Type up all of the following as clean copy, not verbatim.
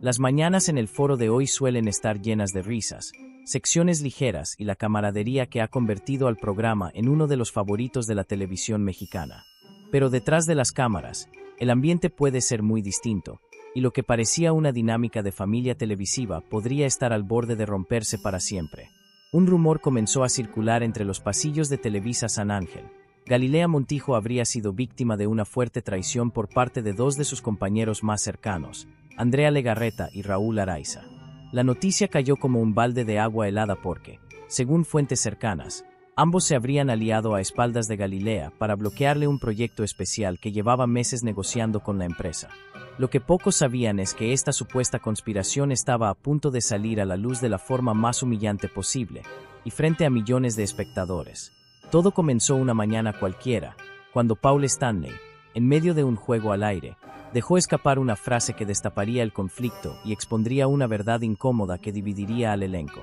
Las mañanas en el foro de hoy suelen estar llenas de risas, secciones ligeras y la camaradería que ha convertido al programa en uno de los favoritos de la televisión mexicana. Pero detrás de las cámaras, el ambiente puede ser muy distinto, y lo que parecía una dinámica de familia televisiva podría estar al borde de romperse para siempre. Un rumor comenzó a circular entre los pasillos de Televisa San Ángel. Galilea Montijo habría sido víctima de una fuerte traición por parte de dos de sus compañeros más cercanos, Andrea Legarreta y Raúl Araiza. La noticia cayó como un balde de agua helada porque, según fuentes cercanas, ambos se habrían aliado a espaldas de Galilea para bloquearle un proyecto especial que llevaba meses negociando con la empresa. Lo que pocos sabían es que esta supuesta conspiración estaba a punto de salir a la luz de la forma más humillante posible, y frente a millones de espectadores. Todo comenzó una mañana cualquiera, cuando Paul Stanley, en medio de un juego al aire, dejó escapar una frase que destaparía el conflicto y expondría una verdad incómoda que dividiría al elenco.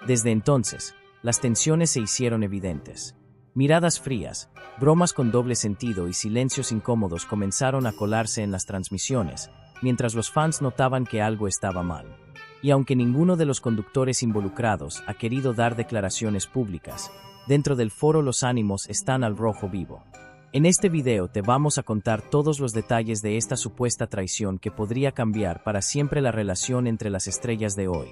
Desde entonces, las tensiones se hicieron evidentes. Miradas frías, bromas con doble sentido y silencios incómodos comenzaron a colarse en las transmisiones, mientras los fans notaban que algo estaba mal. Y aunque ninguno de los conductores involucrados ha querido dar declaraciones públicas, dentro del foro los ánimos están al rojo vivo. En este video te vamos a contar todos los detalles de esta supuesta traición que podría cambiar para siempre la relación entre las estrellas de hoy.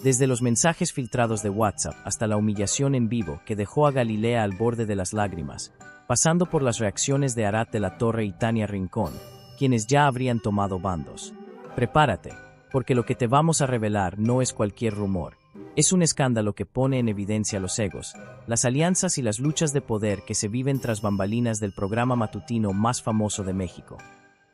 Desde los mensajes filtrados de WhatsApp hasta la humillación en vivo que dejó a Galilea al borde de las lágrimas, pasando por las reacciones de Arad de la Torre y Tania Rincón, quienes ya habrían tomado bandos. Prepárate, porque lo que te vamos a revelar no es cualquier rumor. Es un escándalo que pone en evidencia los egos, las alianzas y las luchas de poder que se viven tras bambalinas del programa matutino más famoso de México.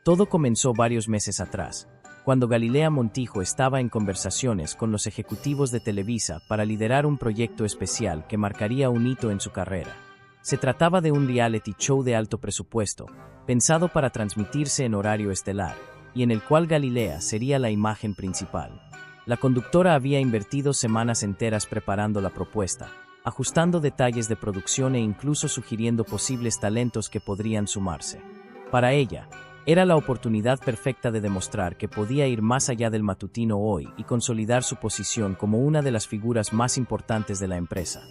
Todo comenzó varios meses atrás, cuando Galilea Montijo estaba en conversaciones con los ejecutivos de Televisa para liderar un proyecto especial que marcaría un hito en su carrera. Se trataba de un reality show de alto presupuesto, pensado para transmitirse en horario estelar, y en el cual Galilea sería la imagen principal. La conductora había invertido semanas enteras preparando la propuesta, ajustando detalles de producción e incluso sugiriendo posibles talentos que podrían sumarse. Para ella, era la oportunidad perfecta de demostrar que podía ir más allá del matutino hoy y consolidar su posición como una de las figuras más importantes de la empresa.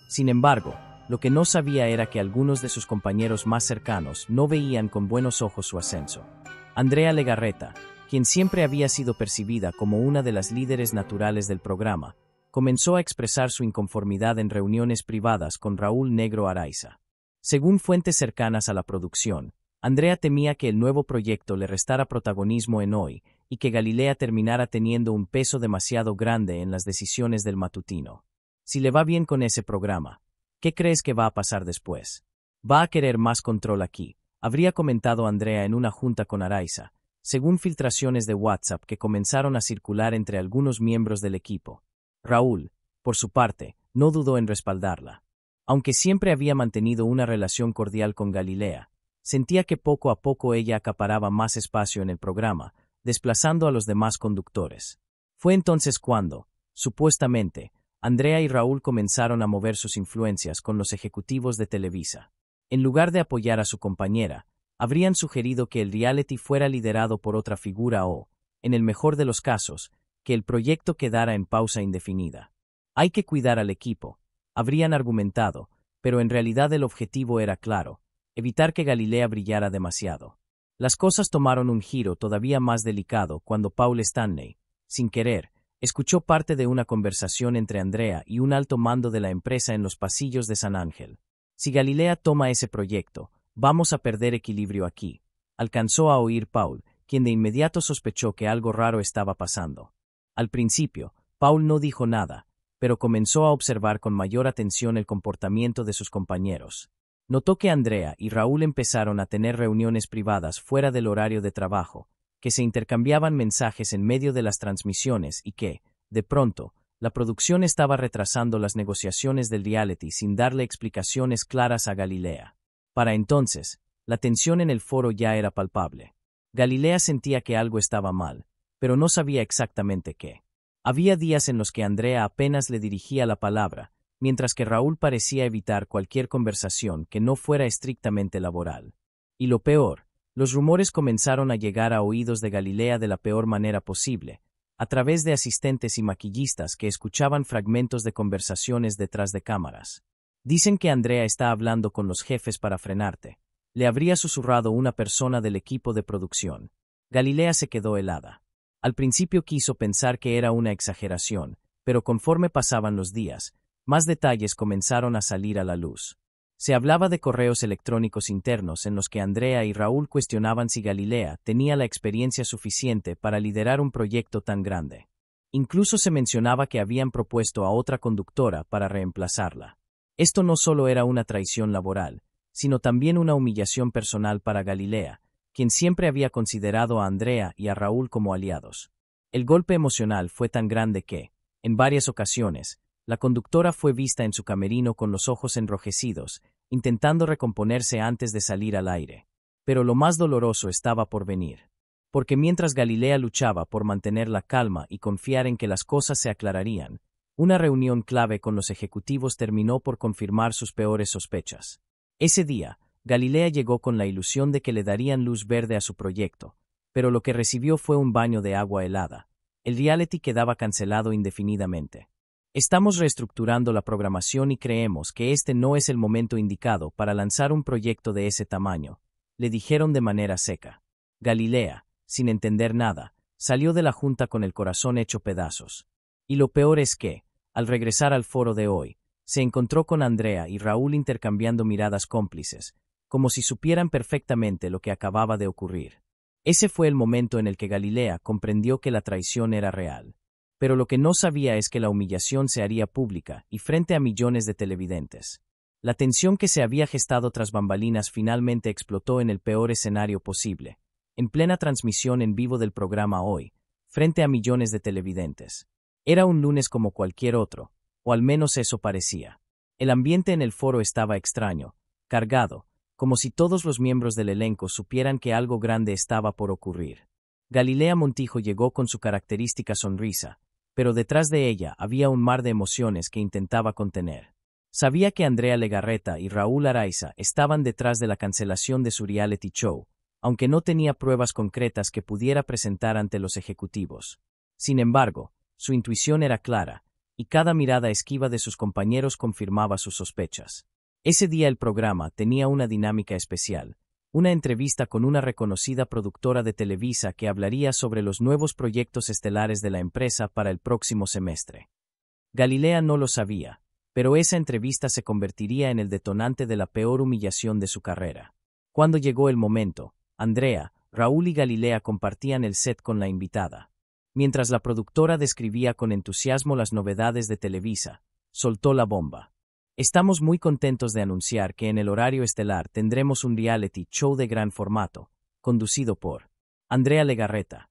Sin embargo, lo que no sabía era que algunos de sus compañeros más cercanos no veían con buenos ojos su ascenso. Andrea Legarreta, quien siempre había sido percibida como una de las líderes naturales del programa, comenzó a expresar su inconformidad en reuniones privadas con Raúl Negro Araiza. Según fuentes cercanas a la producción, Andrea temía que el nuevo proyecto le restara protagonismo en hoy y que Galilea terminara teniendo un peso demasiado grande en las decisiones del matutino. Si le va bien con ese programa, ¿qué crees que va a pasar después? Va a querer más control aquí, habría comentado Andrea en una junta con Araiza, según filtraciones de WhatsApp que comenzaron a circular entre algunos miembros del equipo. Raúl, por su parte, no dudó en respaldarla. Aunque siempre había mantenido una relación cordial con Galilea, sentía que poco a poco ella acaparaba más espacio en el programa, desplazando a los demás conductores. Fue entonces cuando, supuestamente, Andrea y Raúl comenzaron a mover sus influencias con los ejecutivos de Televisa. En lugar de apoyar a su compañera, habrían sugerido que el reality fuera liderado por otra figura o, en el mejor de los casos, que el proyecto quedara en pausa indefinida. Hay que cuidar al equipo, habrían argumentado, pero en realidad el objetivo era claro: evitar que Galilea brillara demasiado. Las cosas tomaron un giro todavía más delicado cuando Paul Stanley, sin querer, escuchó parte de una conversación entre Andrea y un alto mando de la empresa en los pasillos de San Ángel. Si Galilea toma ese proyecto, vamos a perder equilibrio aquí, alcanzó a oír Paul, quien de inmediato sospechó que algo raro estaba pasando. Al principio, Paul no dijo nada, pero comenzó a observar con mayor atención el comportamiento de sus compañeros. Notó que Andrea y Raúl empezaron a tener reuniones privadas fuera del horario de trabajo, que se intercambiaban mensajes en medio de las transmisiones y que, de pronto, la producción estaba retrasando las negociaciones del reality sin darle explicaciones claras a Galilea. Para entonces, la tensión en el foro ya era palpable. Galilea sentía que algo estaba mal, pero no sabía exactamente qué. Había días en los que Andrea apenas le dirigía la palabra, mientras que Raúl parecía evitar cualquier conversación que no fuera estrictamente laboral. Y lo peor, los rumores comenzaron a llegar a oídos de Galilea de la peor manera posible, a través de asistentes y maquillistas que escuchaban fragmentos de conversaciones detrás de cámaras. Dicen que Andrea está hablando con los jefes para frenarte. Le habría susurrado una persona del equipo de producción. Galilea se quedó helada. Al principio quiso pensar que era una exageración, pero conforme pasaban los días, más detalles comenzaron a salir a la luz. Se hablaba de correos electrónicos internos en los que Andrea y Raúl cuestionaban si Galilea tenía la experiencia suficiente para liderar un proyecto tan grande. Incluso se mencionaba que habían propuesto a otra conductora para reemplazarla. Esto no solo era una traición laboral, sino también una humillación personal para Galilea, quien siempre había considerado a Andrea y a Raúl como aliados. El golpe emocional fue tan grande que, en varias ocasiones, la conductora fue vista en su camerino con los ojos enrojecidos, intentando recomponerse antes de salir al aire. Pero lo más doloroso estaba por venir. Porque mientras Galilea luchaba por mantener la calma y confiar en que las cosas se aclararían, una reunión clave con los ejecutivos terminó por confirmar sus peores sospechas. Ese día, Galilea llegó con la ilusión de que le darían luz verde a su proyecto, pero lo que recibió fue un baño de agua helada. El reality quedaba cancelado indefinidamente. Estamos reestructurando la programación y creemos que este no es el momento indicado para lanzar un proyecto de ese tamaño, le dijeron de manera seca. Galilea, sin entender nada, salió de la junta con el corazón hecho pedazos. Y lo peor es que, al regresar al foro de hoy, se encontró con Andrea y Raúl intercambiando miradas cómplices, como si supieran perfectamente lo que acababa de ocurrir. Ese fue el momento en el que Galilea comprendió que la traición era real. Pero lo que no sabía es que la humillación se haría pública y frente a millones de televidentes. La tensión que se había gestado tras bambalinas finalmente explotó en el peor escenario posible, en plena transmisión en vivo del programa Hoy, frente a millones de televidentes. Era un lunes como cualquier otro, o al menos eso parecía. El ambiente en el foro estaba extraño, cargado, como si todos los miembros del elenco supieran que algo grande estaba por ocurrir. Galilea Montijo llegó con su característica sonrisa, pero detrás de ella había un mar de emociones que intentaba contener. Sabía que Andrea Legarreta y Raúl Araiza estaban detrás de la cancelación de su reality show, aunque no tenía pruebas concretas que pudiera presentar ante los ejecutivos. Sin embargo, su intuición era clara, y cada mirada esquiva de sus compañeros confirmaba sus sospechas. Ese día el programa tenía una dinámica especial, una entrevista con una reconocida productora de Televisa que hablaría sobre los nuevos proyectos estelares de la empresa para el próximo semestre. Galilea no lo sabía, pero esa entrevista se convertiría en el detonante de la peor humillación de su carrera. Cuando llegó el momento, Andrea, Raúl y Galilea compartían el set con la invitada. Mientras la productora describía con entusiasmo las novedades de Televisa, soltó la bomba. Estamos muy contentos de anunciar que en el horario estelar tendremos un reality show de gran formato, conducido por Andrea Legarreta.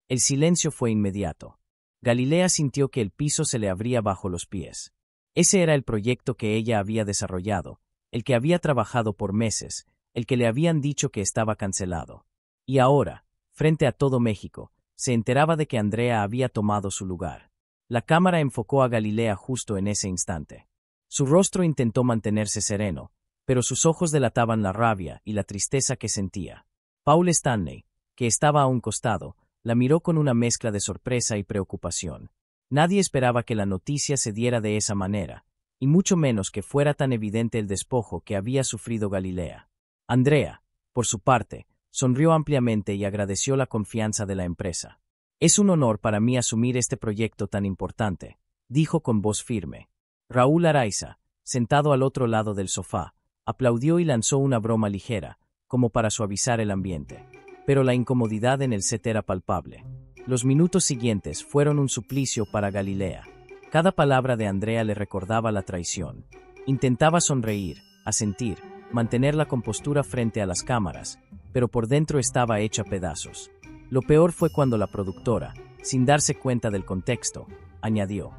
El silencio fue inmediato. Galilea sintió que el piso se le abría bajo los pies. Ese era el proyecto que ella había desarrollado, el que había trabajado por meses, el que le habían dicho que estaba cancelado. Y ahora, frente a todo México, se enteraba de que Andrea había tomado su lugar. La cámara enfocó a Galilea justo en ese instante. Su rostro intentó mantenerse sereno, pero sus ojos delataban la rabia y la tristeza que sentía. Paul Stanley, que estaba a un costado, la miró con una mezcla de sorpresa y preocupación. Nadie esperaba que la noticia se diera de esa manera, y mucho menos que fuera tan evidente el despojo que había sufrido Galilea. Andrea, por su parte, sonrió ampliamente y agradeció la confianza de la empresa. Es un honor para mí asumir este proyecto tan importante, dijo con voz firme. Raúl Araiza, sentado al otro lado del sofá, aplaudió y lanzó una broma ligera, como para suavizar el ambiente. Pero la incomodidad en el set era palpable. Los minutos siguientes fueron un suplicio para Galilea. Cada palabra de Andrea le recordaba la traición. Intentaba sonreír, asentir, mantener la compostura frente a las cámaras, pero por dentro estaba hecha pedazos. Lo peor fue cuando la productora, sin darse cuenta del contexto, añadió: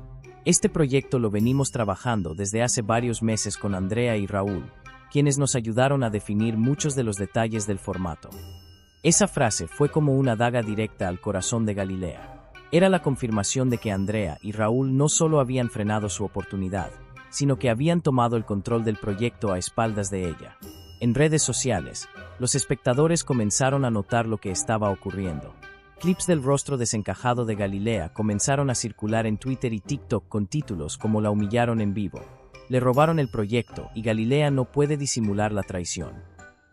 este proyecto lo venimos trabajando desde hace varios meses con Andrea y Raúl, quienes nos ayudaron a definir muchos de los detalles del formato. Esa frase fue como una daga directa al corazón de Galilea. Era la confirmación de que Andrea y Raúl no solo habían frenado su oportunidad, sino que habían tomado el control del proyecto a espaldas de ella. En redes sociales, los espectadores comenzaron a notar lo que estaba ocurriendo. Clips del rostro desencajado de Galilea comenzaron a circular en Twitter y TikTok con títulos como "La humillaron en vivo", "Le robaron el proyecto" y "Galilea no puede disimular la traición".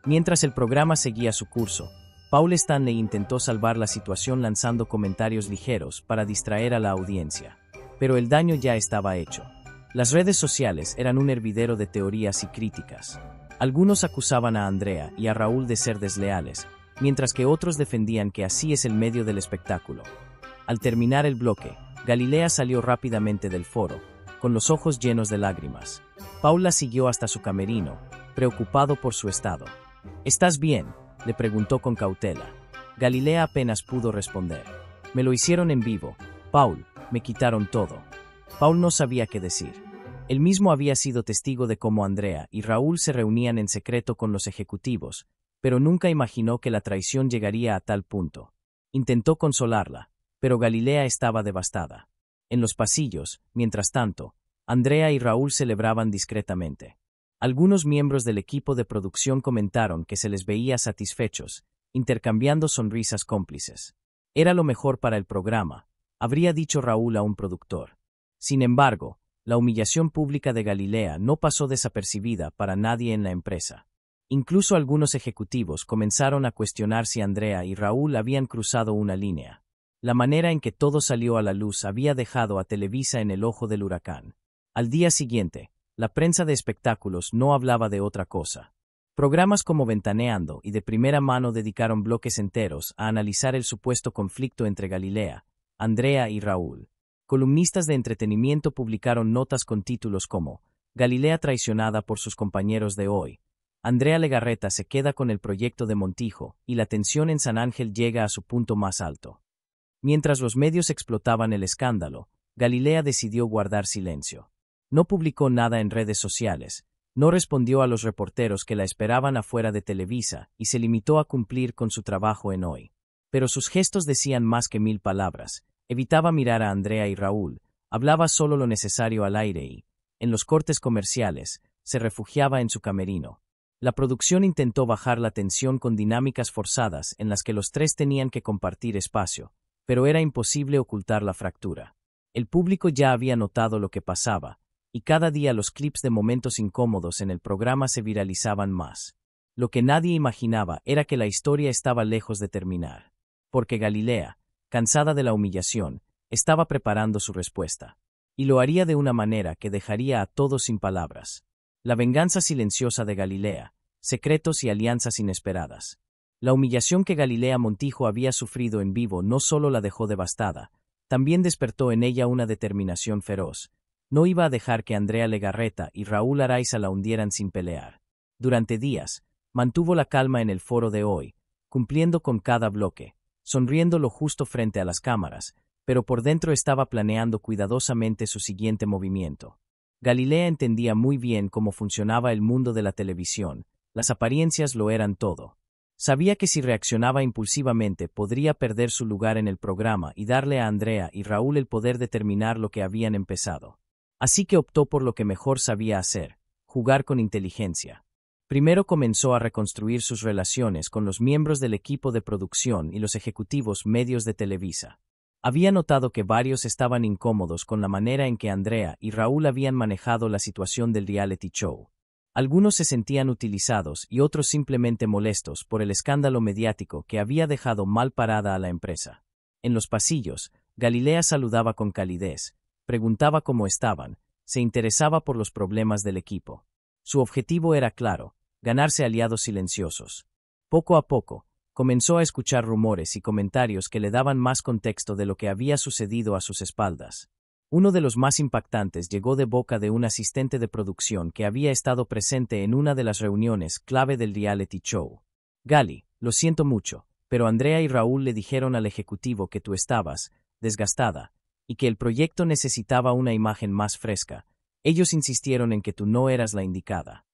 Mientras el programa seguía su curso, Paul Stanley intentó salvar la situación lanzando comentarios ligeros para distraer a la audiencia. Pero el daño ya estaba hecho. Las redes sociales eran un hervidero de teorías y críticas. Algunos acusaban a Andrea y a Raúl de ser desleales, mientras que otros defendían que así es el medio del espectáculo. Al terminar el bloque, Galilea salió rápidamente del foro, con los ojos llenos de lágrimas. Paul la siguió hasta su camerino, preocupado por su estado. ¿Estás bien?, le preguntó con cautela. Galilea apenas pudo responder. Me lo hicieron en vivo, Paul, me quitaron todo. Paul no sabía qué decir. Él mismo había sido testigo de cómo Andrea y Raúl se reunían en secreto con los ejecutivos, pero nunca imaginó que la traición llegaría a tal punto. Intentó consolarla, pero Galilea estaba devastada. En los pasillos, mientras tanto, Andrea y Raúl celebraban discretamente. Algunos miembros del equipo de producción comentaron que se les veía satisfechos, intercambiando sonrisas cómplices. Era lo mejor para el programa, habría dicho Raúl a un productor. Sin embargo, la humillación pública de Galilea no pasó desapercibida para nadie en la empresa. Incluso algunos ejecutivos comenzaron a cuestionar si Andrea y Raúl habían cruzado una línea. La manera en que todo salió a la luz había dejado a Televisa en el ojo del huracán. Al día siguiente, la prensa de espectáculos no hablaba de otra cosa. Programas como Ventaneando y De Primera Mano dedicaron bloques enteros a analizar el supuesto conflicto entre Galilea, Andrea y Raúl. Columnistas de entretenimiento publicaron notas con títulos como "Galilea traicionada por sus compañeros de hoy", "Andrea Legarreta se queda con el proyecto de Montijo" y "La tensión en San Ángel llega a su punto más alto". Mientras los medios explotaban el escándalo, Galilea decidió guardar silencio. No publicó nada en redes sociales, no respondió a los reporteros que la esperaban afuera de Televisa y se limitó a cumplir con su trabajo en Hoy. Pero sus gestos decían más que 1000 palabras. Evitaba mirar a Andrea y Raúl, hablaba solo lo necesario al aire y, en los cortes comerciales, se refugiaba en su camerino. La producción intentó bajar la tensión con dinámicas forzadas en las que los tres tenían que compartir espacio, pero era imposible ocultar la fractura. El público ya había notado lo que pasaba, y cada día los clips de momentos incómodos en el programa se viralizaban más. Lo que nadie imaginaba era que la historia estaba lejos de terminar. Porque Galilea, cansada de la humillación, estaba preparando su respuesta. Y lo haría de una manera que dejaría a todos sin palabras. La venganza silenciosa de Galilea, secretos y alianzas inesperadas. La humillación que Galilea Montijo había sufrido en vivo no solo la dejó devastada, también despertó en ella una determinación feroz. No iba a dejar que Andrea Legarreta y Raúl Araiza la hundieran sin pelear. Durante días, mantuvo la calma en el foro de Hoy, cumpliendo con cada bloque, sonriendo lo justo frente a las cámaras, pero por dentro estaba planeando cuidadosamente su siguiente movimiento. Galilea entendía muy bien cómo funcionaba el mundo de la televisión, las apariencias lo eran todo. Sabía que si reaccionaba impulsivamente podría perder su lugar en el programa y darle a Andrea y Raúl el poder de terminar lo que habían empezado. Así que optó por lo que mejor sabía hacer, jugar con inteligencia. Primero comenzó a reconstruir sus relaciones con los miembros del equipo de producción y los ejecutivos medios de Televisa. Había notado que varios estaban incómodos con la manera en que Andrea y Raúl habían manejado la situación del reality show. Algunos se sentían utilizados y otros simplemente molestos por el escándalo mediático que había dejado mal parada a la empresa. En los pasillos, Galilea saludaba con calidez, preguntaba cómo estaban, se interesaba por los problemas del equipo. Su objetivo era claro, ganarse aliados silenciosos. Poco a poco, comenzó a escuchar rumores y comentarios que le daban más contexto de lo que había sucedido a sus espaldas. Uno de los más impactantes llegó de boca de un asistente de producción que había estado presente en una de las reuniones clave del reality show. Gali, lo siento mucho, pero Andrea y Raúl le dijeron al ejecutivo que tú estabas desgastada y que el proyecto necesitaba una imagen más fresca. Ellos insistieron en que tú no eras la indicada.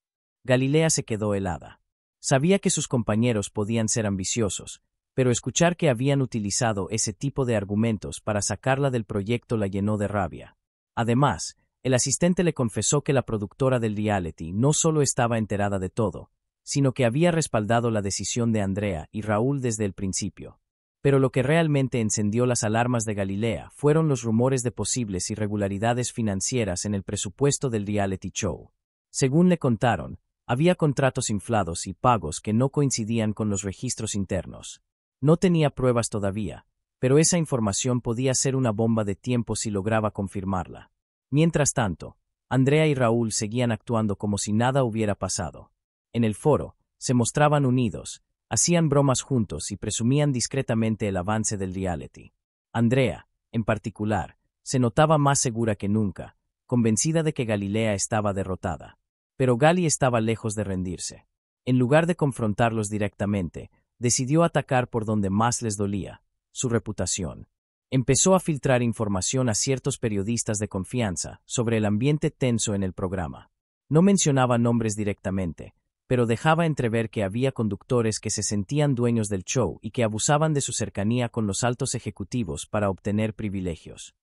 Galilea se quedó helada. Sabía que sus compañeros podían ser ambiciosos, pero escuchar que habían utilizado ese tipo de argumentos para sacarla del proyecto la llenó de rabia. Además, el asistente le confesó que la productora del reality no solo estaba enterada de todo, sino que había respaldado la decisión de Andrea y Raúl desde el principio. Pero lo que realmente encendió las alarmas de Galilea fueron los rumores de posibles irregularidades financieras en el presupuesto del reality show. Según le contaron, había contratos inflados y pagos que no coincidían con los registros internos. No tenía pruebas todavía, pero esa información podía ser una bomba de tiempo si lograba confirmarla. Mientras tanto, Andrea y Raúl seguían actuando como si nada hubiera pasado. En el foro, se mostraban unidos, hacían bromas juntos y presumían discretamente el avance del reality. Andrea, en particular, se notaba más segura que nunca, convencida de que Galilea estaba derrotada. Pero Gali estaba lejos de rendirse. En lugar de confrontarlos directamente, decidió atacar por donde más les dolía, su reputación. Empezó a filtrar información a ciertos periodistas de confianza sobre el ambiente tenso en el programa. No mencionaba nombres directamente, pero dejaba entrever que había conductores que se sentían dueños del show y que abusaban de su cercanía con los altos ejecutivos para obtener privilegios.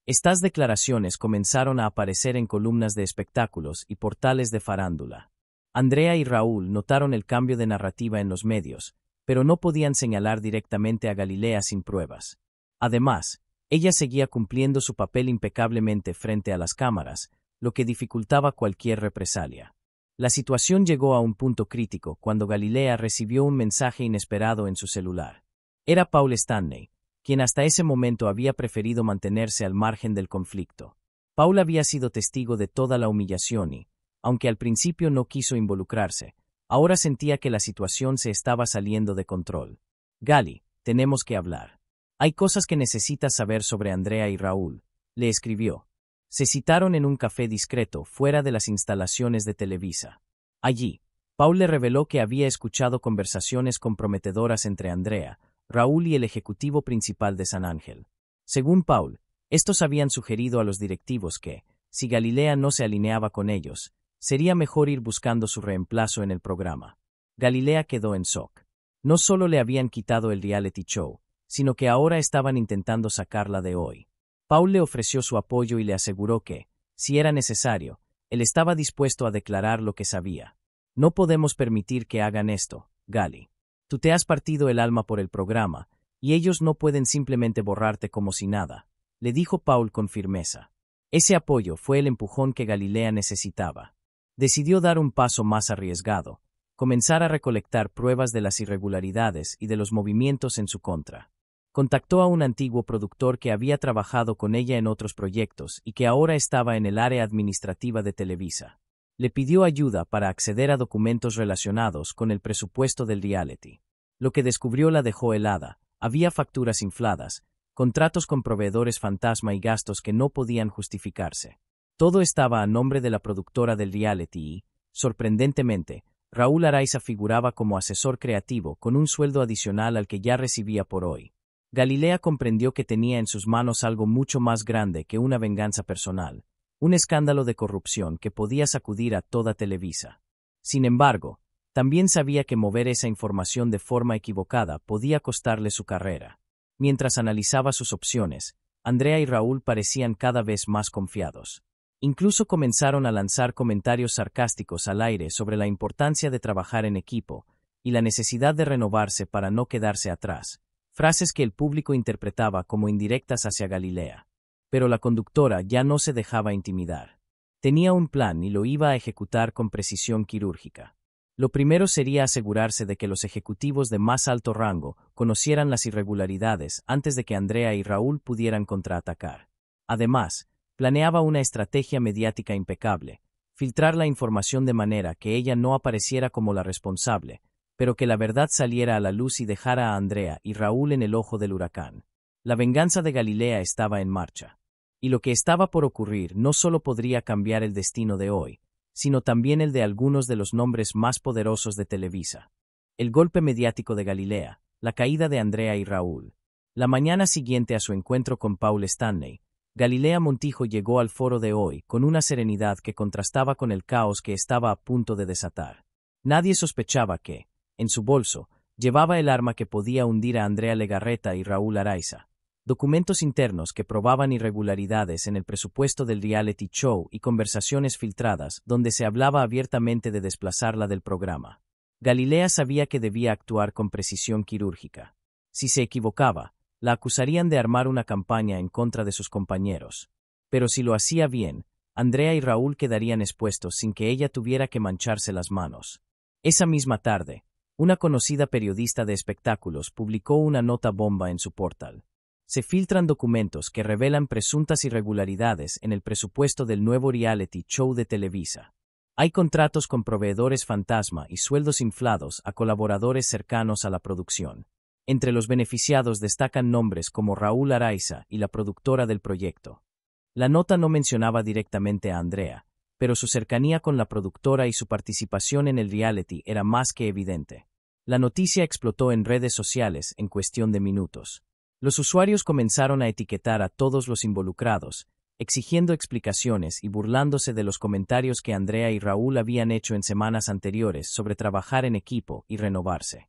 Estas declaraciones comenzaron a aparecer en columnas de espectáculos y portales de farándula. Andrea y Raúl notaron el cambio de narrativa en los medios, pero no podían señalar directamente a Galilea sin pruebas. Además, ella seguía cumpliendo su papel impecablemente frente a las cámaras, lo que dificultaba cualquier represalia. La situación llegó a un punto crítico cuando Galilea recibió un mensaje inesperado en su celular. Era Paul Stanley, quien hasta ese momento había preferido mantenerse al margen del conflicto. Paul había sido testigo de toda la humillación y, aunque al principio no quiso involucrarse, ahora sentía que la situación se estaba saliendo de control. Gali, tenemos que hablar. Hay cosas que necesitas saber sobre Andrea y Raúl, le escribió. Se citaron en un café discreto fuera de las instalaciones de Televisa. Allí, Paul le reveló que había escuchado conversaciones comprometedoras entre Andrea, Raúl y el ejecutivo principal de San Ángel. Según Paul, estos habían sugerido a los directivos que, si Galilea no se alineaba con ellos, sería mejor ir buscando su reemplazo en el programa. Galilea quedó en shock. No solo le habían quitado el reality show, sino que ahora estaban intentando sacarla de hoy. Paul le ofreció su apoyo y le aseguró que, si era necesario, él estaba dispuesto a declarar lo que sabía. No podemos permitir que hagan esto, Gali. Tú te has partido el alma por el programa, y ellos no pueden simplemente borrarte como si nada, le dijo Paul con firmeza. Ese apoyo fue el empujón que Galilea necesitaba. Decidió dar un paso más arriesgado, comenzar a recolectar pruebas de las irregularidades y de los movimientos en su contra. Contactó a un antiguo productor que había trabajado con ella en otros proyectos y que ahora estaba en el área administrativa de Televisa. Le pidió ayuda para acceder a documentos relacionados con el presupuesto del reality. Lo que descubrió la dejó helada. Había facturas infladas, contratos con proveedores fantasma y gastos que no podían justificarse. Todo estaba a nombre de la productora del reality y, sorprendentemente, Raúl Araiza figuraba como asesor creativo con un sueldo adicional al que ya recibía por hoy. Galilea comprendió que tenía en sus manos algo mucho más grande que una venganza personal, un escándalo de corrupción que podía sacudir a toda Televisa. Sin embargo, también sabía que mover esa información de forma equivocada podía costarle su carrera. Mientras analizaba sus opciones, Andrea y Raúl parecían cada vez más confiados. Incluso comenzaron a lanzar comentarios sarcásticos al aire sobre la importancia de trabajar en equipo y la necesidad de renovarse para no quedarse atrás. Frases que el público interpretaba como indirectas hacia Galilea. Pero la conductora ya no se dejaba intimidar. Tenía un plan y lo iba a ejecutar con precisión quirúrgica. Lo primero sería asegurarse de que los ejecutivos de más alto rango conocieran las irregularidades antes de que Andrea y Raúl pudieran contraatacar. Además, planeaba una estrategia mediática impecable, filtrar la información de manera que ella no apareciera como la responsable, pero que la verdad saliera a la luz y dejara a Andrea y Raúl en el ojo del huracán. La venganza de Galilea estaba en marcha. Y lo que estaba por ocurrir no solo podría cambiar el destino de hoy, sino también el de algunos de los nombres más poderosos de Televisa. El golpe mediático de Galilea, la caída de Andrea y Raúl. La mañana siguiente a su encuentro con Paul Stanley, Galilea Montijo llegó al foro de hoy con una serenidad que contrastaba con el caos que estaba a punto de desatar. Nadie sospechaba que, en su bolso, llevaba el arma que podía hundir a Andrea Legarreta y Raúl Araiza. Documentos internos que probaban irregularidades en el presupuesto del reality show y conversaciones filtradas donde se hablaba abiertamente de desplazarla del programa. Galilea sabía que debía actuar con precisión quirúrgica. Si se equivocaba, la acusarían de armar una campaña en contra de sus compañeros. Pero si lo hacía bien, Andrea y Raúl quedarían expuestos sin que ella tuviera que mancharse las manos. Esa misma tarde, una conocida periodista de espectáculos publicó una nota bomba en su portal. Se filtran documentos que revelan presuntas irregularidades en el presupuesto del nuevo reality show de Televisa. Hay contratos con proveedores fantasma y sueldos inflados a colaboradores cercanos a la producción. Entre los beneficiados destacan nombres como Raúl Araiza y la productora del proyecto. La nota no mencionaba directamente a Andrea, pero su cercanía con la productora y su participación en el reality era más que evidente. La noticia explotó en redes sociales en cuestión de minutos. Los usuarios comenzaron a etiquetar a todos los involucrados, exigiendo explicaciones y burlándose de los comentarios que Andrea y Raúl habían hecho en semanas anteriores sobre trabajar en equipo y renovarse.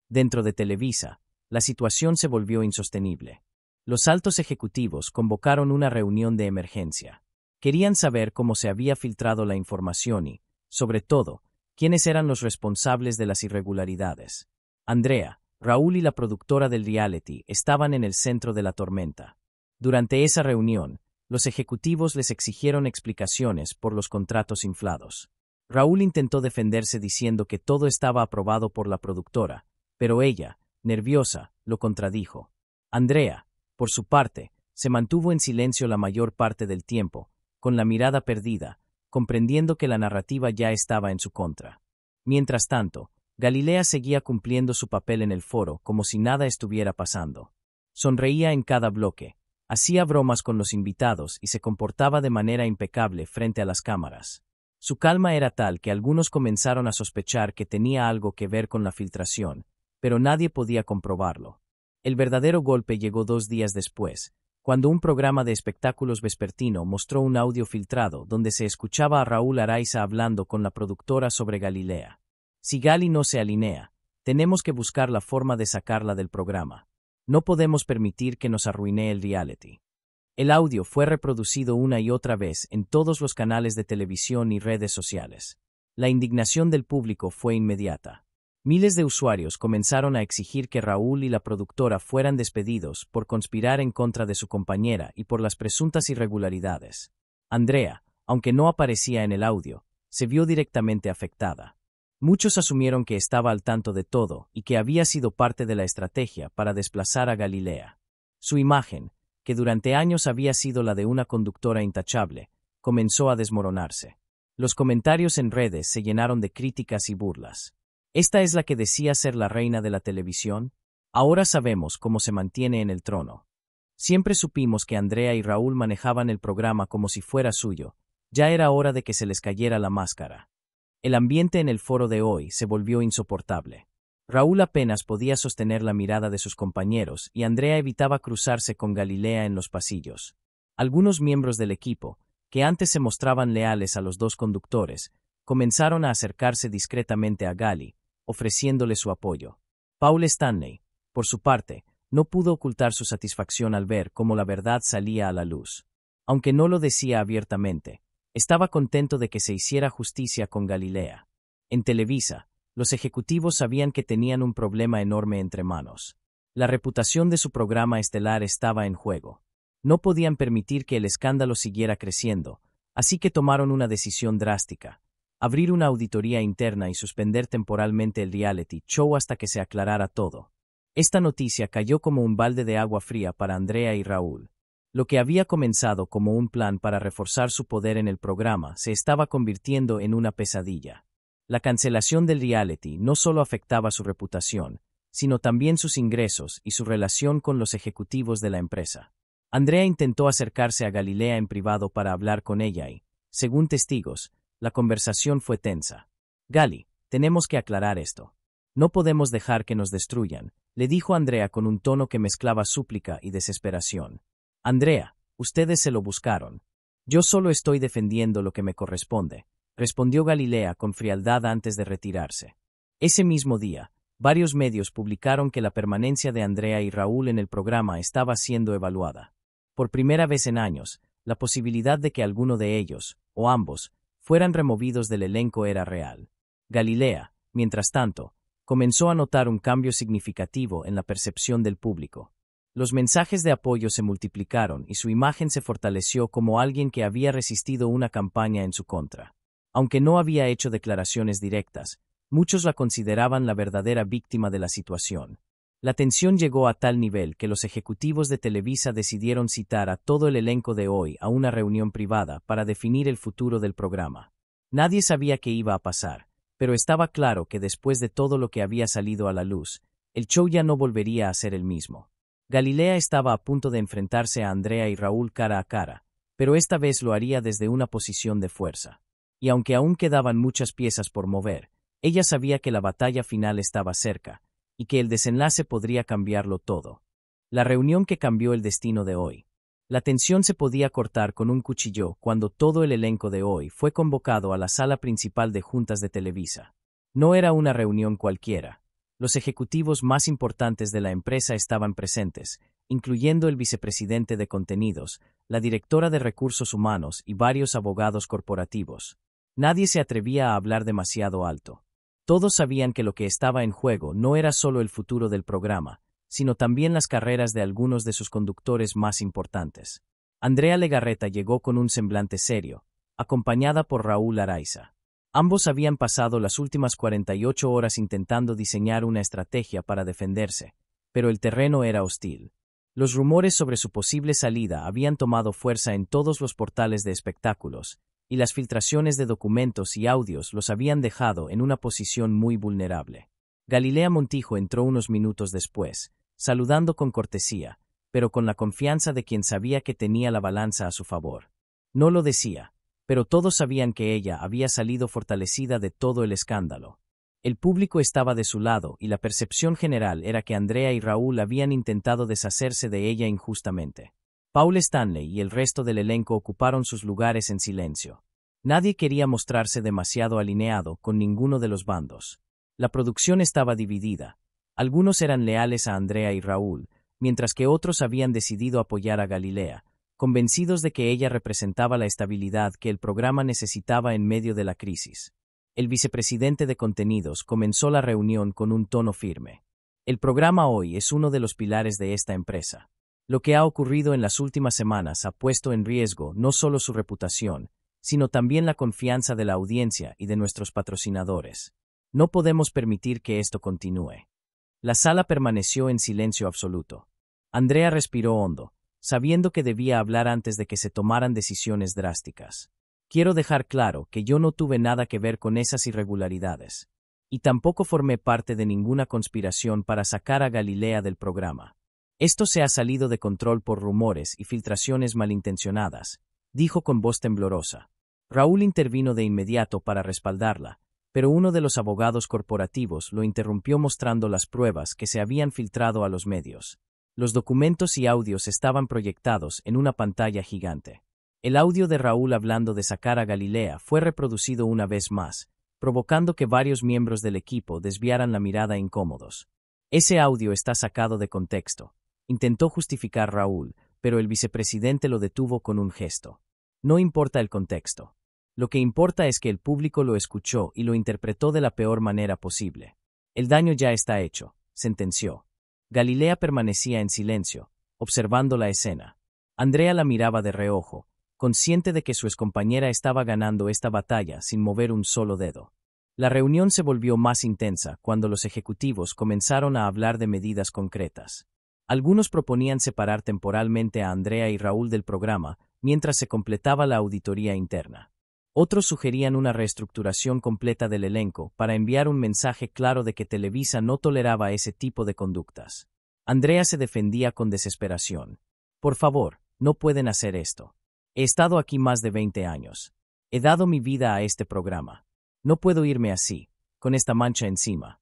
Dentro de Televisa, la situación se volvió insostenible. Los altos ejecutivos convocaron una reunión de emergencia. Querían saber cómo se había filtrado la información y, sobre todo, quiénes eran los responsables de las irregularidades. Andrea, Raúl y la productora del reality estaban en el centro de la tormenta. Durante esa reunión, los ejecutivos les exigieron explicaciones por los contratos inflados. Raúl intentó defenderse diciendo que todo estaba aprobado por la productora, pero ella, nerviosa, lo contradijo. Andrea, por su parte, se mantuvo en silencio la mayor parte del tiempo, con la mirada perdida, comprendiendo que la narrativa ya estaba en su contra. Mientras tanto, Galilea seguía cumpliendo su papel en el foro como si nada estuviera pasando. Sonreía en cada bloque, hacía bromas con los invitados y se comportaba de manera impecable frente a las cámaras. Su calma era tal que algunos comenzaron a sospechar que tenía algo que ver con la filtración, pero nadie podía comprobarlo. El verdadero golpe llegó 2 días después, cuando un programa de espectáculos vespertino mostró un audio filtrado donde se escuchaba a Raúl Araiza hablando con la productora sobre Galilea. Si Gali no se alinea, tenemos que buscar la forma de sacarla del programa. No podemos permitir que nos arruine el reality. El audio fue reproducido una y otra vez en todos los canales de televisión y redes sociales. La indignación del público fue inmediata. Miles de usuarios comenzaron a exigir que Raúl y la productora fueran despedidos por conspirar en contra de su compañera y por las presuntas irregularidades. Andrea, aunque no aparecía en el audio, se vio directamente afectada. Muchos asumieron que estaba al tanto de todo y que había sido parte de la estrategia para desplazar a Galilea. Su imagen, que durante años había sido la de una conductora intachable, comenzó a desmoronarse. Los comentarios en redes se llenaron de críticas y burlas. ¿Esta es la que decía ser la reina de la televisión? Ahora sabemos cómo se mantiene en el trono. Siempre supimos que Andrea y Raúl manejaban el programa como si fuera suyo. Ya era hora de que se les cayera la máscara. El ambiente en el foro de hoy se volvió insoportable. Raúl apenas podía sostener la mirada de sus compañeros y Andrea evitaba cruzarse con Galilea en los pasillos. Algunos miembros del equipo, que antes se mostraban leales a los dos conductores, comenzaron a acercarse discretamente a Gali, ofreciéndole su apoyo. Paul Stanley, por su parte, no pudo ocultar su satisfacción al ver cómo la verdad salía a la luz. Aunque no lo decía abiertamente, estaba contento de que se hiciera justicia con Galilea. En Televisa, los ejecutivos sabían que tenían un problema enorme entre manos. La reputación de su programa estelar estaba en juego. No podían permitir que el escándalo siguiera creciendo, así que tomaron una decisión drástica: abrir una auditoría interna y suspender temporalmente el reality show hasta que se aclarara todo. Esta noticia cayó como un balde de agua fría para Andrea y Raúl. Lo que había comenzado como un plan para reforzar su poder en el programa se estaba convirtiendo en una pesadilla. La cancelación del reality no solo afectaba su reputación, sino también sus ingresos y su relación con los ejecutivos de la empresa. Andrea intentó acercarse a Galilea en privado para hablar con ella y, según testigos, la conversación fue tensa. «Gali, tenemos que aclarar esto. No podemos dejar que nos destruyan», le dijo Andrea con un tono que mezclaba súplica y desesperación. «Andrea, ustedes se lo buscaron. Yo solo estoy defendiendo lo que me corresponde», respondió Galilea con frialdad antes de retirarse. Ese mismo día, varios medios publicaron que la permanencia de Andrea y Raúl en el programa estaba siendo evaluada. Por primera vez en años, la posibilidad de que alguno de ellos, o ambos, fueran removidos del elenco era real. Galilea, mientras tanto, comenzó a notar un cambio significativo en la percepción del público. Los mensajes de apoyo se multiplicaron y su imagen se fortaleció como alguien que había resistido una campaña en su contra. Aunque no había hecho declaraciones directas, muchos la consideraban la verdadera víctima de la situación. La tensión llegó a tal nivel que los ejecutivos de Televisa decidieron citar a todo el elenco de Hoy a una reunión privada para definir el futuro del programa. Nadie sabía qué iba a pasar, pero estaba claro que después de todo lo que había salido a la luz, el show ya no volvería a ser el mismo. Galilea estaba a punto de enfrentarse a Andrea y Raúl cara a cara, pero esta vez lo haría desde una posición de fuerza. Y aunque aún quedaban muchas piezas por mover, ella sabía que la batalla final estaba cerca, y que el desenlace podría cambiarlo todo. La reunión que cambió el destino de Hoy. La tensión se podía cortar con un cuchillo cuando todo el elenco de Hoy fue convocado a la sala principal de juntas de Televisa. No era una reunión cualquiera. Los ejecutivos más importantes de la empresa estaban presentes, incluyendo el vicepresidente de contenidos, la directora de recursos humanos y varios abogados corporativos. Nadie se atrevía a hablar demasiado alto. Todos sabían que lo que estaba en juego no era solo el futuro del programa, sino también las carreras de algunos de sus conductores más importantes. Andrea Legarreta llegó con un semblante serio, acompañada por Raúl Araiza. Ambos habían pasado las últimas 48 horas intentando diseñar una estrategia para defenderse, pero el terreno era hostil. Los rumores sobre su posible salida habían tomado fuerza en todos los portales de espectáculos, y las filtraciones de documentos y audios los habían dejado en una posición muy vulnerable. Galilea Montijo entró unos minutos después, saludando con cortesía, pero con la confianza de quien sabía que tenía la balanza a su favor. No lo decía, pero todos sabían que ella había salido fortalecida de todo el escándalo. El público estaba de su lado y la percepción general era que Andrea y Raúl habían intentado deshacerse de ella injustamente. Paul Stanley y el resto del elenco ocuparon sus lugares en silencio. Nadie quería mostrarse demasiado alineado con ninguno de los bandos. La producción estaba dividida. Algunos eran leales a Andrea y Raúl, mientras que otros habían decidido apoyar a Galilea, convencidos de que ella representaba la estabilidad que el programa necesitaba en medio de la crisis. El vicepresidente de contenidos comenzó la reunión con un tono firme. El programa Hoy es uno de los pilares de esta empresa. Lo que ha ocurrido en las últimas semanas ha puesto en riesgo no solo su reputación, sino también la confianza de la audiencia y de nuestros patrocinadores. No podemos permitir que esto continúe. La sala permaneció en silencio absoluto. Andrea respiró hondo, sabiendo que debía hablar antes de que se tomaran decisiones drásticas. Quiero dejar claro que yo no tuve nada que ver con esas irregularidades. Y tampoco formé parte de ninguna conspiración para sacar a Galilea del programa. Esto se ha salido de control por rumores y filtraciones malintencionadas, dijo con voz temblorosa. Raúl intervino de inmediato para respaldarla, pero uno de los abogados corporativos lo interrumpió mostrando las pruebas que se habían filtrado a los medios. Los documentos y audios estaban proyectados en una pantalla gigante. El audio de Raúl hablando de sacar a Galilea fue reproducido una vez más, provocando que varios miembros del equipo desviaran la mirada incómodos. Ese audio está sacado de contexto. Intentó justificar Raúl, pero el vicepresidente lo detuvo con un gesto. No importa el contexto. Lo que importa es que el público lo escuchó y lo interpretó de la peor manera posible. El daño ya está hecho, sentenció. Galilea permanecía en silencio, observando la escena. Andrea la miraba de reojo, consciente de que su excompañera estaba ganando esta batalla sin mover un solo dedo. La reunión se volvió más intensa cuando los ejecutivos comenzaron a hablar de medidas concretas. Algunos proponían separar temporalmente a Andrea y Raúl del programa mientras se completaba la auditoría interna. Otros sugerían una reestructuración completa del elenco para enviar un mensaje claro de que Televisa no toleraba ese tipo de conductas. Andrea se defendía con desesperación. Por favor, no pueden hacer esto. He estado aquí más de 20 años. He dado mi vida a este programa. No puedo irme así, con esta mancha encima.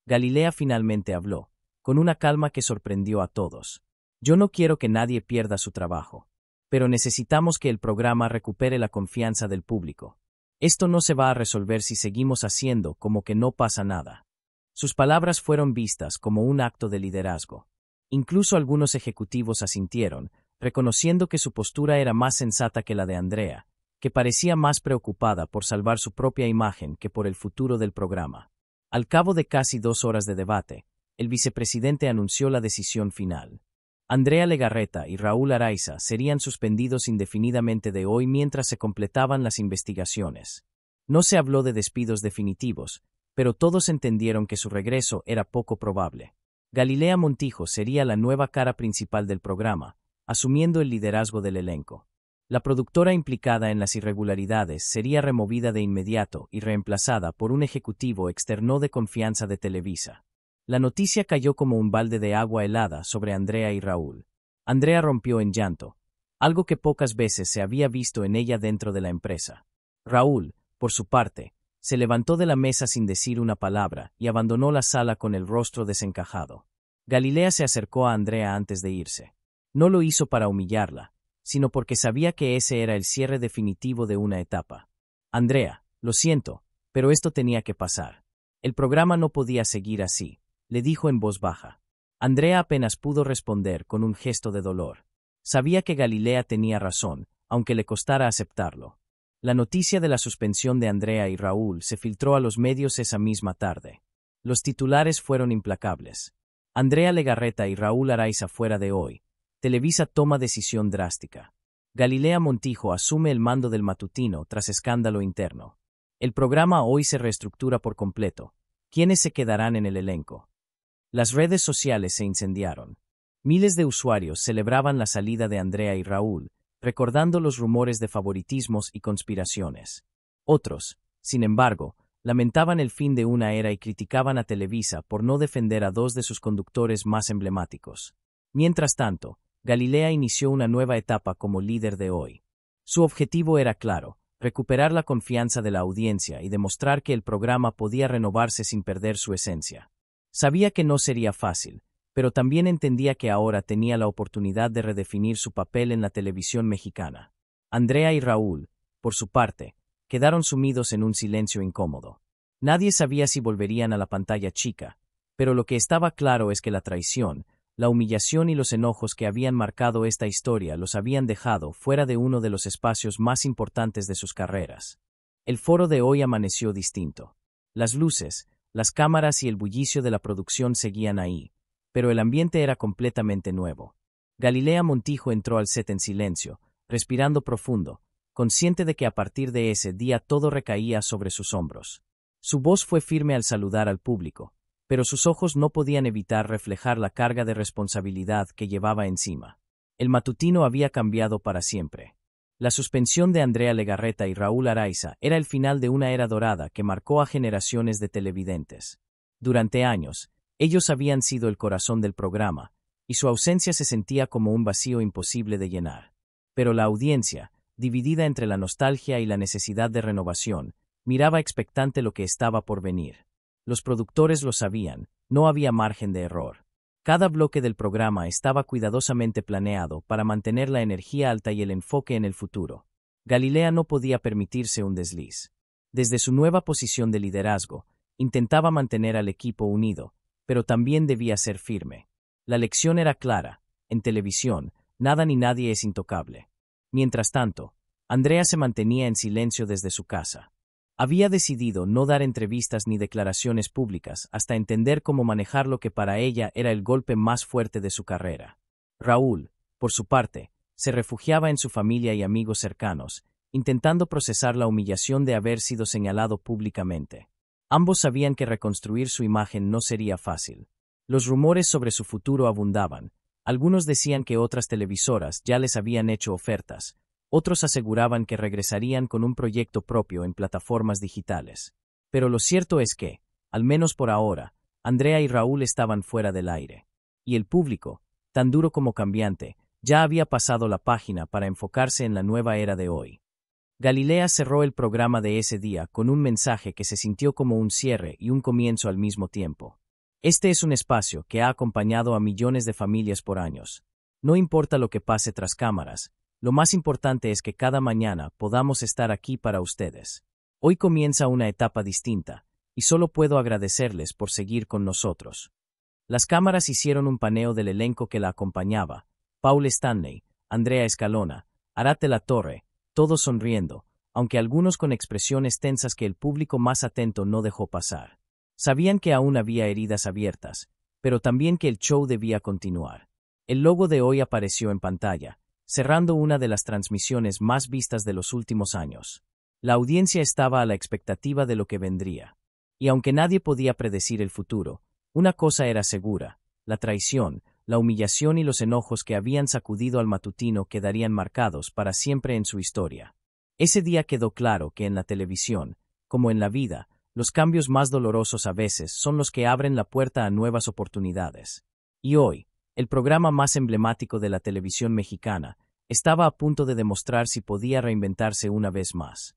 Galilea finalmente habló, con una calma que sorprendió a todos. Yo no quiero que nadie pierda su trabajo. Pero necesitamos que el programa recupere la confianza del público. Esto no se va a resolver si seguimos haciendo como que no pasa nada. Sus palabras fueron vistas como un acto de liderazgo. Incluso algunos ejecutivos asintieron, reconociendo que su postura era más sensata que la de Andrea, que parecía más preocupada por salvar su propia imagen que por el futuro del programa. Al cabo de casi 2 horas de debate, el vicepresidente anunció la decisión final. Andrea Legarreta y Raúl Araiza serían suspendidos indefinidamente de hoy mientras se completaban las investigaciones. No se habló de despidos definitivos, pero todos entendieron que su regreso era poco probable. Galilea Montijo sería la nueva cara principal del programa, asumiendo el liderazgo del elenco. La productora implicada en las irregularidades sería removida de inmediato y reemplazada por un ejecutivo externo de confianza de Televisa. La noticia cayó como un balde de agua helada sobre Andrea y Raúl. Andrea rompió en llanto, algo que pocas veces se había visto en ella dentro de la empresa. Raúl, por su parte, se levantó de la mesa sin decir una palabra y abandonó la sala con el rostro desencajado. Galilea se acercó a Andrea antes de irse. No lo hizo para humillarla, sino porque sabía que ese era el cierre definitivo de una etapa. Andrea, lo siento, pero esto tenía que pasar. El programa no podía seguir así, le dijo en voz baja. Andrea apenas pudo responder con un gesto de dolor. Sabía que Galilea tenía razón, aunque le costara aceptarlo. La noticia de la suspensión de Andrea y Raúl se filtró a los medios esa misma tarde. Los titulares fueron implacables. Andrea Legarreta y Raúl Araiza fuera de hoy. Televisa toma decisión drástica. Galilea Montijo asume el mando del matutino tras escándalo interno. El programa hoy se reestructura por completo. ¿Quiénes se quedarán en el elenco? Las redes sociales se incendiaron. Miles de usuarios celebraban la salida de Andrea y Raúl, recordando los rumores de favoritismos y conspiraciones. Otros, sin embargo, lamentaban el fin de una era y criticaban a Televisa por no defender a dos de sus conductores más emblemáticos. Mientras tanto, Galilea inició una nueva etapa como líder de hoy. Su objetivo era claro: recuperar la confianza de la audiencia y demostrar que el programa podía renovarse sin perder su esencia. Sabía que no sería fácil, pero también entendía que ahora tenía la oportunidad de redefinir su papel en la televisión mexicana. Andrea y Raúl, por su parte, quedaron sumidos en un silencio incómodo. Nadie sabía si volverían a la pantalla chica, pero lo que estaba claro es que la traición, la humillación y los enojos que habían marcado esta historia los habían dejado fuera de uno de los espacios más importantes de sus carreras. El foro de hoy amaneció distinto. Las luces, las cámaras y el bullicio de la producción seguían ahí, pero el ambiente era completamente nuevo. Galilea Montijo entró al set en silencio, respirando profundo, consciente de que a partir de ese día todo recaía sobre sus hombros. Su voz fue firme al saludar al público, pero sus ojos no podían evitar reflejar la carga de responsabilidad que llevaba encima. El matutino había cambiado para siempre. La suspensión de Andrea Legarreta y Raúl Araiza era el final de una era dorada que marcó a generaciones de televidentes. Durante años, ellos habían sido el corazón del programa, y su ausencia se sentía como un vacío imposible de llenar. Pero la audiencia, dividida entre la nostalgia y la necesidad de renovación, miraba expectante lo que estaba por venir. Los productores lo sabían, no había margen de error. Cada bloque del programa estaba cuidadosamente planeado para mantener la energía alta y el enfoque en el futuro. Galilea no podía permitirse un desliz. Desde su nueva posición de liderazgo, intentaba mantener al equipo unido, pero también debía ser firme. La lección era clara: en televisión, nada ni nadie es intocable. Mientras tanto, Andrea se mantenía en silencio desde su casa. Había decidido no dar entrevistas ni declaraciones públicas hasta entender cómo manejar lo que para ella era el golpe más fuerte de su carrera. Raúl, por su parte, se refugiaba en su familia y amigos cercanos, intentando procesar la humillación de haber sido señalado públicamente. Ambos sabían que reconstruir su imagen no sería fácil. Los rumores sobre su futuro abundaban. Algunos decían que otras televisoras ya les habían hecho ofertas. Otros aseguraban que regresarían con un proyecto propio en plataformas digitales. Pero lo cierto es que, al menos por ahora, Andrea y Raúl estaban fuera del aire. Y el público, tan duro como cambiante, ya había pasado la página para enfocarse en la nueva era de hoy. Galilea cerró el programa de ese día con un mensaje que se sintió como un cierre y un comienzo al mismo tiempo. Este es un espacio que ha acompañado a millones de familias por años. No importa lo que pase tras cámaras, lo más importante es que cada mañana podamos estar aquí para ustedes. Hoy comienza una etapa distinta, y solo puedo agradecerles por seguir con nosotros. Las cámaras hicieron un paneo del elenco que la acompañaba: Paul Stanley, Andrea Escalona, Arat de la Torre, todos sonriendo, aunque algunos con expresiones tensas que el público más atento no dejó pasar. Sabían que aún había heridas abiertas, pero también que el show debía continuar. El logo de Hoy apareció en pantalla, cerrando una de las transmisiones más vistas de los últimos años. La audiencia estaba a la expectativa de lo que vendría. Y aunque nadie podía predecir el futuro, una cosa era segura: la traición, la humillación y los enojos que habían sacudido al matutino quedarían marcados para siempre en su historia. Ese día quedó claro que en la televisión, como en la vida, los cambios más dolorosos a veces son los que abren la puerta a nuevas oportunidades. Y hoy, el programa más emblemático de la televisión mexicana estaba a punto de demostrar si podía reinventarse una vez más.